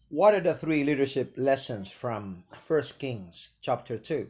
What are the three leadership lessons from First Kings chapter 2?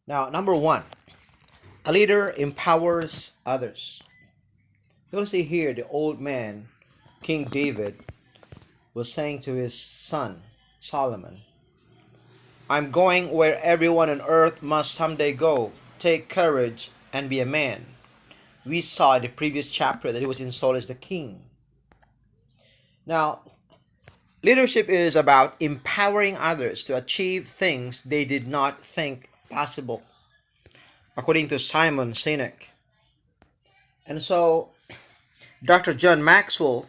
Now, number one, a leader empowers others. You'll see here the old man, King David, was saying to his son, Solomon, I'm going where everyone on earth must someday go. Take courage and be a man. We saw in the previous chapter that he was installed as the king. Now, leadership is about empowering others to achieve things they did not think possible, according to Simon Sinek. And so, Dr. John Maxwell,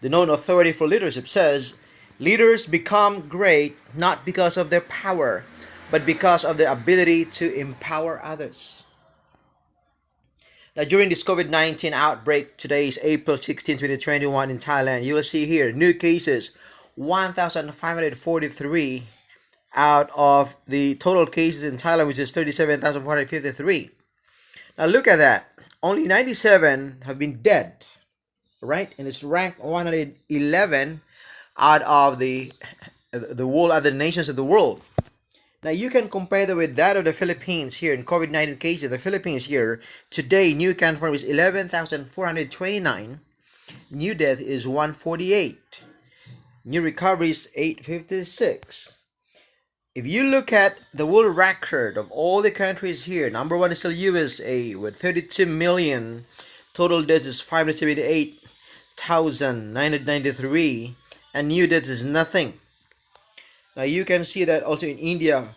the known authority for leadership, says leaders become great not because of their power, but because of their ability to empower others. Now, during this COVID-19 outbreak, today is April 16, 2021 in Thailand, you will see here new cases, 1,543 out of the total cases in Thailand, which is 37,453. Now look at that. Only 97 have been dead, right? And it's ranked 111 out of the whole other nations of the world. Now you can compare that with that of the Philippines here in COVID-19 cases. The Philippines here, today new confirmed is 11,429. New death is 148. New recovery is 856. If you look at the world record of all the countries here, number one is still USA with 32 million. Total deaths is 578,993. And new deaths is nothing. Now you can see that also in India,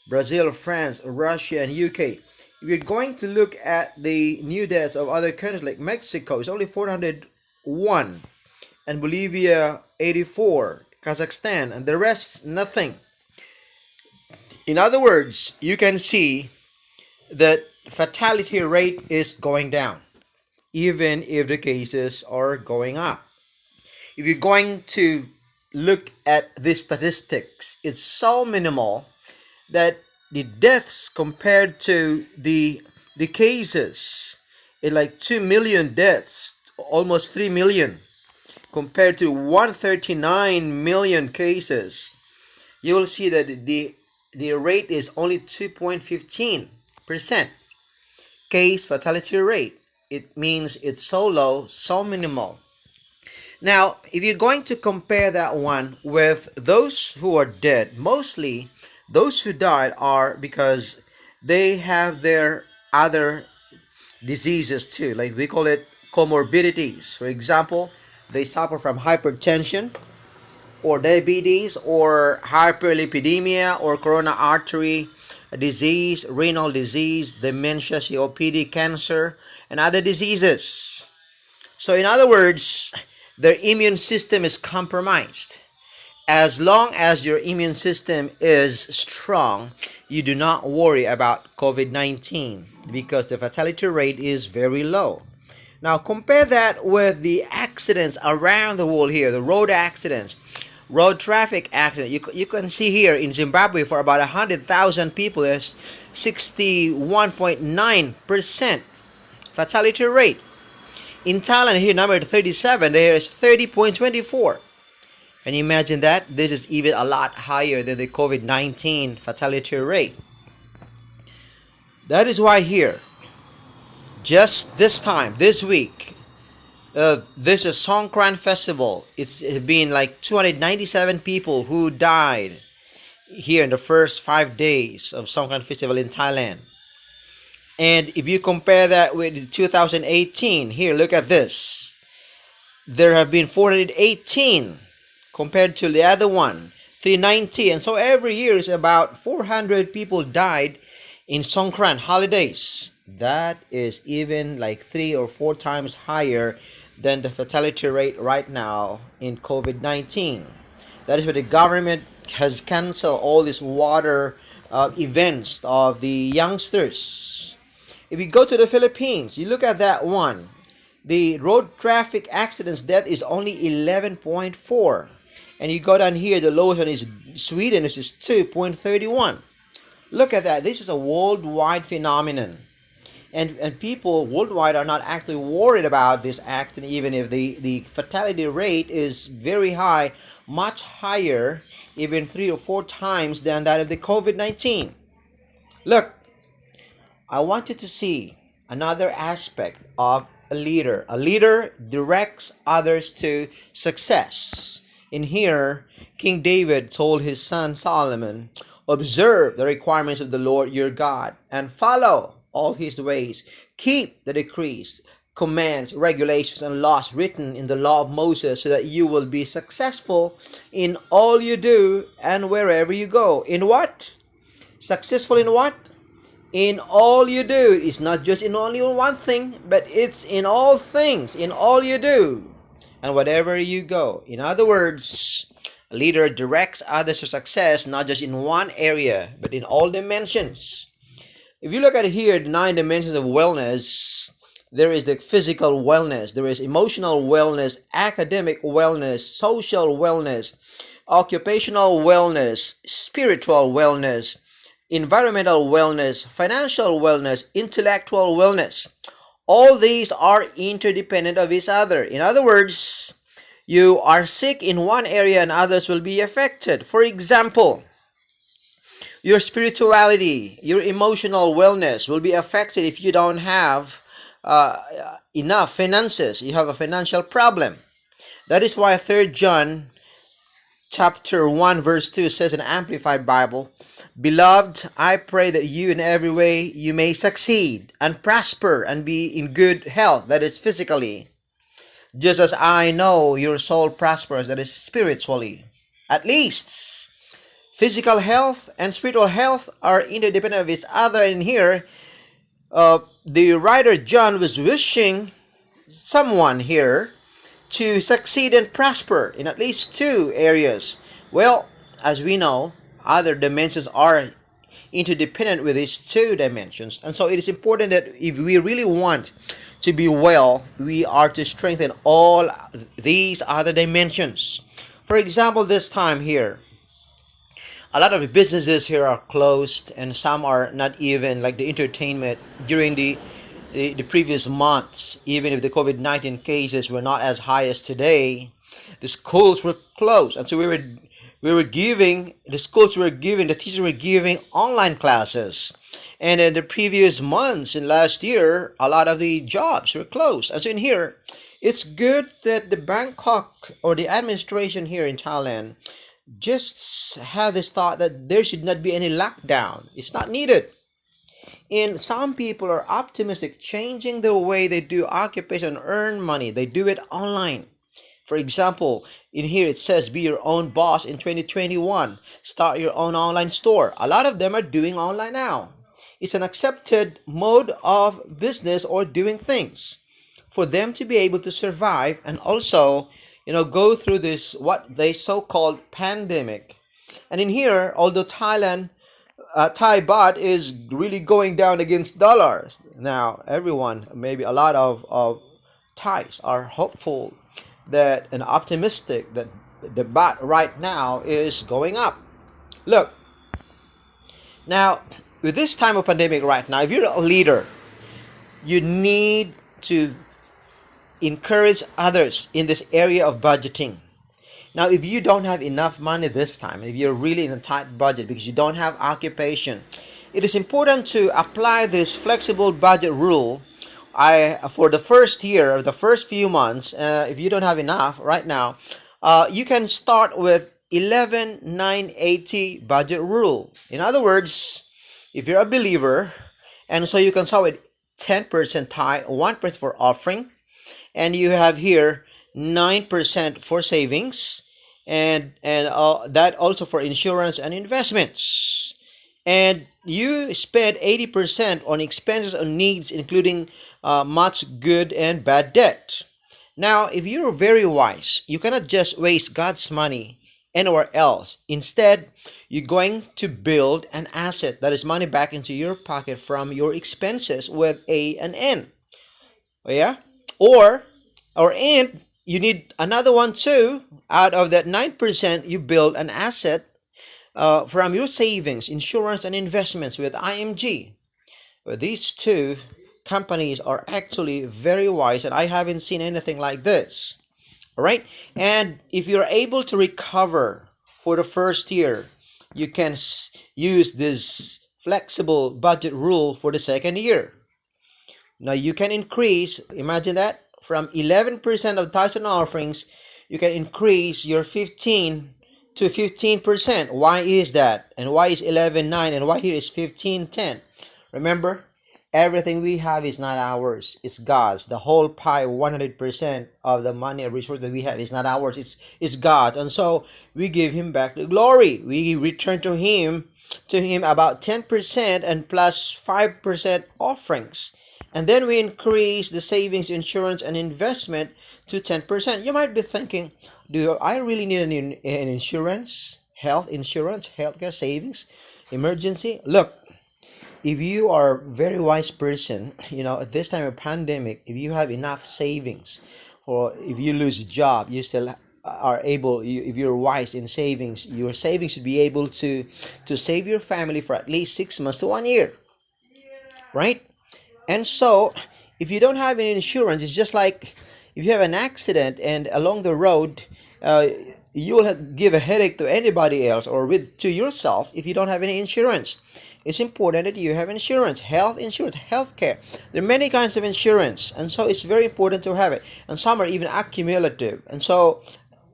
Brazil, France, Russia, and UK. If you're going to look at the new deaths of other countries like Mexico, it's only 401. And Bolivia, 84. Kazakhstan, and the rest, nothing. In other words, you can see that fatality rate is going down, even if the cases are going up. If you're going to look at the statistics, it's so minimal that the deaths compared to the cases is like 2 million deaths, almost 3 million, compared to 139 million cases. You will see that the rate is only 2.15% case fatality rate. It means it's so low, so minimal. Now, if you're going to compare that one with those who are dead, mostly those who died are because they have their other diseases too, like we call it comorbidities. For example, they suffer from hypertension or diabetes or hyperlipidemia or coronary artery disease, renal disease, dementia, COPD, cancer, and other diseases. So in other words, their immune system is compromised. As long as your immune system is strong, you do not worry about COVID-19 because the fatality rate is very low. Now compare that with the accidents around the world here, the road accidents, road traffic accident. You can see here in Zimbabwe for about 100,000 people, there's 61.9% fatality rate. In Thailand here, number 37, there is 30.24. Can you imagine that? This is even a lot higher than the COVID-19 fatality rate. That is why here, just this time, this week, there's a Songkran festival. It's been like 297 people who died here in the first 5 days of Songkran festival in Thailand. And if you compare that with 2018, here, look at this. There have been 418 compared to the other one, 390. And so every year is about 400 people died in Songkran holidays. That is even like 3 or 4 times higher than the fatality rate right now in COVID-19. That is why the government has canceled all these water events of the youngsters. If you go to the Philippines, you look at that one. The road traffic accidents death is only 11.4. And you go down here, the lowest one is Sweden, which is 2.31. Look at that. This is a worldwide phenomenon. And people worldwide are not actually worried about this act, and even if the fatality rate is very high, much higher, even 3 or 4 times than that of the COVID-19. Look, I want you to see another aspect of a leader. A leader directs others to success. In here, King David told his son Solomon, observe the requirements of the Lord your God and follow all his ways. Keep the decrees, commands, regulations, and laws written in the law of Moses so that you will be successful in all you do and wherever you go. In what? Successful in what? In all you do. It's not just in only one thing, but it's in all things, in all you do, and wherever you go. In other words, a leader directs others to success not just in one area, but in all dimensions. If you look at here, the 9 dimensions of wellness, there is the physical wellness, there is emotional wellness, academic wellness, social wellness, occupational wellness, spiritual wellness, environmental wellness, financial wellness, intellectual wellness. All these are interdependent of each other. In other words, you are sick in one area and others will be affected. For example, your spirituality, your emotional wellness will be affected if you don't have enough finances. You have a financial problem. That is why 3 John chapter 1 verse 2 says in Amplified Bible, beloved, I pray that you in every way you may succeed and prosper and be in good health, that is physically, just as I know your soul prospers, that is spiritually. At least physical health and spiritual health are interdependent of each other. And here the writer John was wishing someone here to succeed and prosper in at least 2 areas. Well, as we know, other dimensions are interdependent with these 2 dimensions. And so it is important that if we really want to be well, we are to strengthen all these other dimensions. For example, this time here, a lot of businesses here are closed, and some are not even like the entertainment during the previous months. Even if the COVID-19 cases were not as high as today, the schools were closed, and so the teachers were giving online classes. And in the previous months and last year, a lot of the jobs were closed. And so in here, it's good that the Bangkok or the administration here in Thailand just have this thought that there should not be any lockdown. It's not needed. And some people are optimistic, changing the way they do occupation, earn money. They do it online. For example, in here it says be your own boss in 2021. Start your own online store. A lot of them are doing online now. It's an accepted mode of business or doing things for them to be able to survive and also, go through this, what they so-called pandemic. And in here, although Thai baht is really going down against dollars. Now, everyone, maybe a lot of Thais are hopeful that and optimistic that the baht right now is going up. Look, now, with this time of pandemic right now, if you're a leader, you need to encourage others in this area of budgeting. Now, if you don't have enough money this time, if you're really in a tight budget because you don't have occupation, it is important to apply this flexible budget rule. For the first year or the first few months, if you don't have enough right now, you can start with 11,980 budget rule. In other words, if you're a believer, and so you can start with 10% tithe, 1% for offering, and you have here 9% for savings, and that also for insurance and investments. And you spend 80% on expenses and needs, including much good and bad debt. Now, if you're very wise, you cannot just waste God's money anywhere else. Instead, you're going to build an asset that is money back into your pocket from your expenses with an N. Yeah? And you need another one too. Out of that 9%, you build an asset from your savings, insurance, and investments with IMG. These two companies are actually very wise, and I haven't seen anything like this. All right. And if you're able to recover for the first year, you can use this flexible budget rule for the second year. Now you can increase, imagine that, from 11% of tithes and offerings, you can increase your 15 to 15%. Why is that? And why is 11.9 and why here is 15.10? Remember, everything we have is not ours, it's God's. The whole pie, 100% of the money and resources that we have is not ours, it's God's. And so we give him back the glory. We return to him about 10% and plus 5% offerings. And then we increase the savings, insurance, and investment to 10%. You might be thinking, do I really need an insurance, health insurance, healthcare savings, emergency? Look, if you are a very wise person, at this time of pandemic, if you have enough savings, or if you lose a job, you still are able, if you're wise in savings, your savings should be able to save your family for at least 6 months to 1 year, right? And so, if you don't have any insurance, it's just like if you have an accident and along the road, you will give a headache to anybody else or to yourself if you don't have any insurance. It's important that you have insurance, health insurance, health care. There are many kinds of insurance, and so it's very important to have it. And some are even accumulative, and so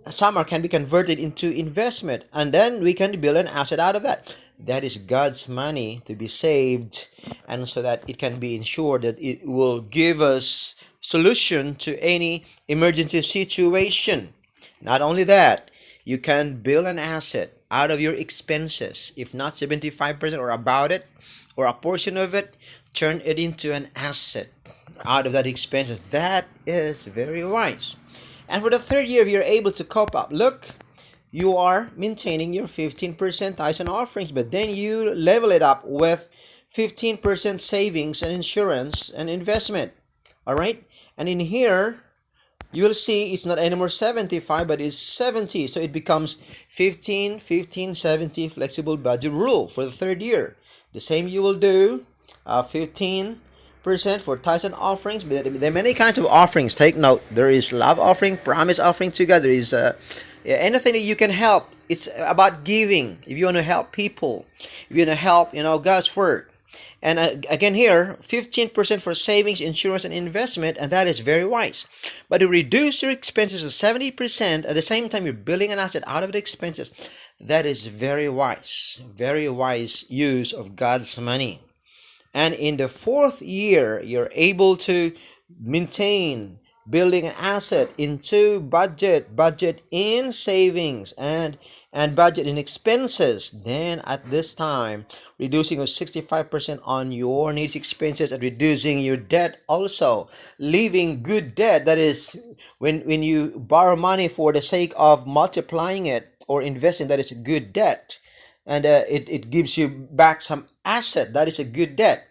some can be converted into investment, and then we can build an asset out of that. That is God's money to be saved, and so that it can be ensured that it will give us solution to any emergency situation. Not only that, you can build an asset out of your expenses. If not 75% or about it, or a portion of it, turn it into an asset out of that expenses. That is very wise. And for the third year, if you're able to cope up, look, you are maintaining your 15% tithes and offerings, but then you level it up with 15% savings and insurance and investment. All right? And in here, you will see it's not anymore 75, but it's 70. So it becomes 15, 15, 70 flexible budget rule for the third year. The same you will do, 15% for tithes and offerings. But there are many kinds of offerings. Take note. There is love offering, promise offering together. There is anything that you can help. It's about giving. If you want to help people, if you want to help, God's word. And again here, 15% for savings, insurance, and investment, and that is very wise. But to reduce your expenses to 70%, at the same time you're building an asset out of the expenses, that is very wise use of God's money. And in the fourth year, you're able to maintain building an asset into budget in savings and budget in expenses. Then at this time, reducing 65% on your needs expenses and reducing your debt also. Leaving good debt, that is when you borrow money for the sake of multiplying it or investing, that is a good debt. And it gives you back some asset, that is a good debt.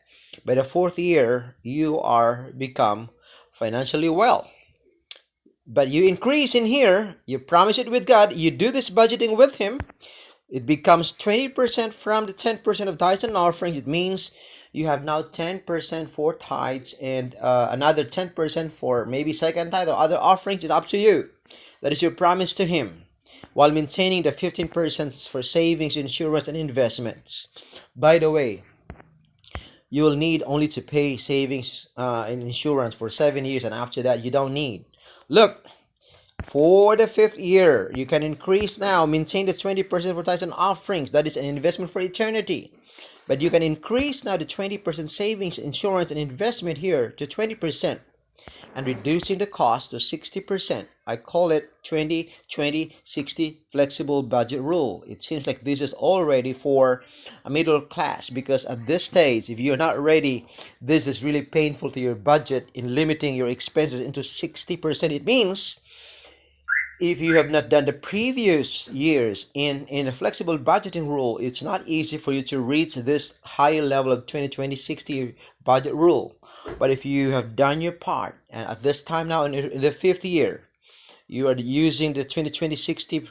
By the fourth year, you are become financially well. But you increase in here, you promise it with God, you do this budgeting with him, it becomes 20% from the 10% of tithes and offerings. It means you have now 10% for tithes and another 10% for maybe second tithe or other offerings. It's up to you. That is your promise to him, while maintaining the 15% for savings, insurance, and investments. By the way, you will need only to pay savings and insurance for 7 years, and after that you don't need. Look, for the fifth year, you can increase now, maintain the 20% for tithes and offerings. That is an investment for eternity. But you can increase now the 20% savings, insurance, and investment here to 20%, and reducing the cost to 60%. I call it 20-20-60 flexible budget rule. It seems like this is already for a middle class, because at this stage, if you're not ready, this is really painful to your budget in limiting your expenses into 60%. It means if you have not done the previous years in a flexible budgeting rule, it's not easy for you to reach this higher level of 20-20-60 budget rule. But if you have done your part, and at this time now in the fifth year, you are using the 20-20-60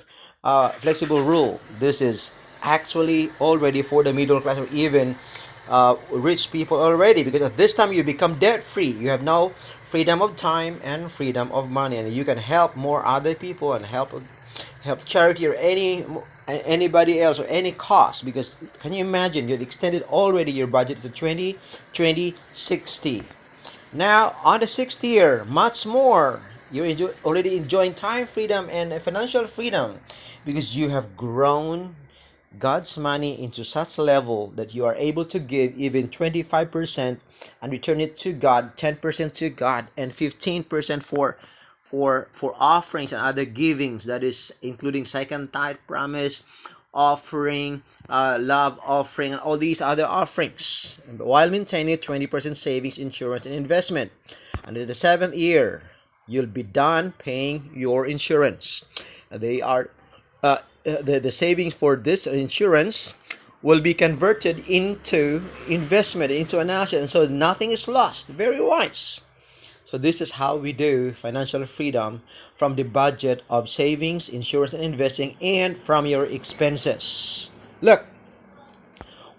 flexible rule, this is actually already for the middle class or even rich people already, because at this time you become debt free. You have now freedom of time and freedom of money, and you can help more other people and help charity or anybody else or any cause. Because can you imagine, you've extended already your budget to 20 20 60. Now on the sixth year, much more, you're already enjoying time freedom and financial freedom, because you have grown God's money into such level that you are able to give even 25% and return it to God, 10% to God, and 15% for offerings and other givings. That is including second tithe, promise offering, love offering, and all these other offerings, while maintaining 20% savings, insurance, and investment. And in the seventh year, you'll be done paying your insurance. They are the savings for this insurance will be converted into investment, into an asset, and so nothing is lost. Very wise. So this is how we do financial freedom from the budget of savings, insurance, and investing, and from your expenses. Look,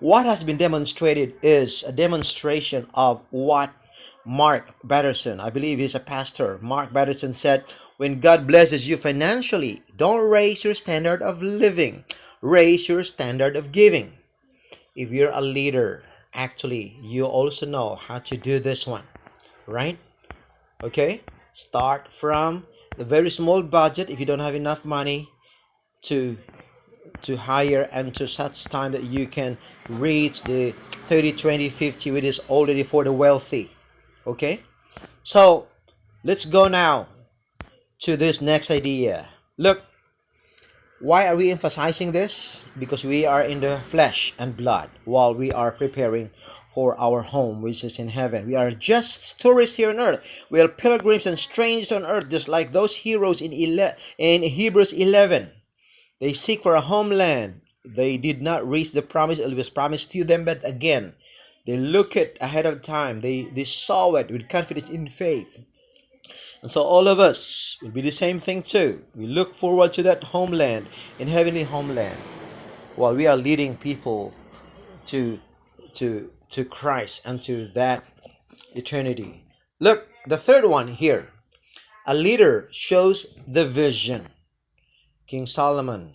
what has been demonstrated is a demonstration of what Mark Batterson, I believe he's a pastor, Mark Batterson said, when God blesses you financially, don't raise your standard of living, raise your standard of giving. If you're a leader, actually, you also know how to do this one, right? Okay, start from the very small budget if you don't have enough money to hire, and to such time that you can reach the 30 20 50, which is already for the wealthy. Okay, so let's go now to this next idea. Look, why are we emphasizing this? Because we are in the flesh and blood while we are preparing for our home, which is in heaven. We are just tourists here on earth. We are pilgrims and strangers on earth, just like those heroes in Hebrews 11. They seek for a homeland. They did not reach the promise. It was promised to them, but again, they look it ahead of time. They saw it with confidence in faith. And so all of us will be the same thing too. We look forward to that homeland, in heavenly homeland, while we are leading people to Christ and to that eternity. Look, the third one here. A leader shows the vision. King Solomon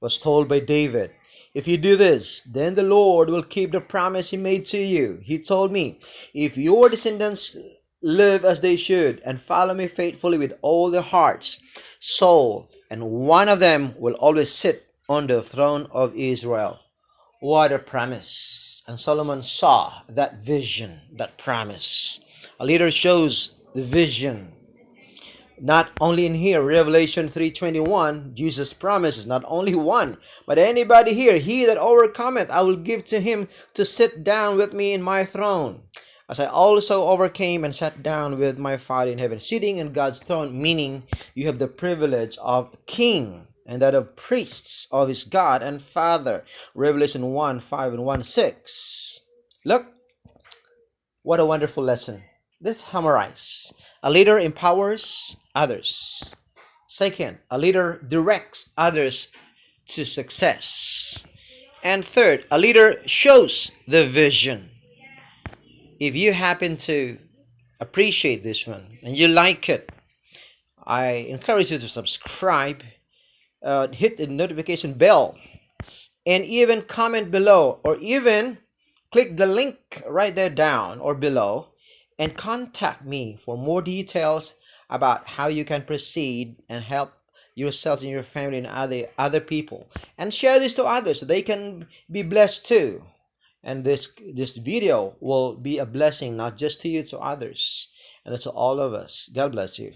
was told by David, if you do this, then the Lord will keep the promise he made to you. He told me, if your descendants live as they should and follow me faithfully with all their hearts, soul, and one of them will always sit on the throne of Israel. What a promise. And Solomon saw that vision, that promise. A leader shows the vision. Not only in here, Revelation 3:21, Jesus promises not only one, but anybody here, he that overcometh, I will give to him to sit down with me in my throne, as I also overcame and sat down with my Father in heaven. Sitting in God's throne, meaning you have the privilege of king and that of priests of his God and Father. Revelation 1:5 and 1:6. Look, what a wonderful lesson. Let's summarize. A leader empowers others. Second, a leader directs others to success. And third, a leader shows the vision. If you happen to appreciate this one and you like it, I encourage you to subscribe, hit the notification bell, and even comment below, or even click the link right there down or below and contact me for more details about how you can proceed and help yourself and your family and other people, and share this to others so they can be blessed too. And this video will be a blessing not just to you, to others, and to all of us. God bless you.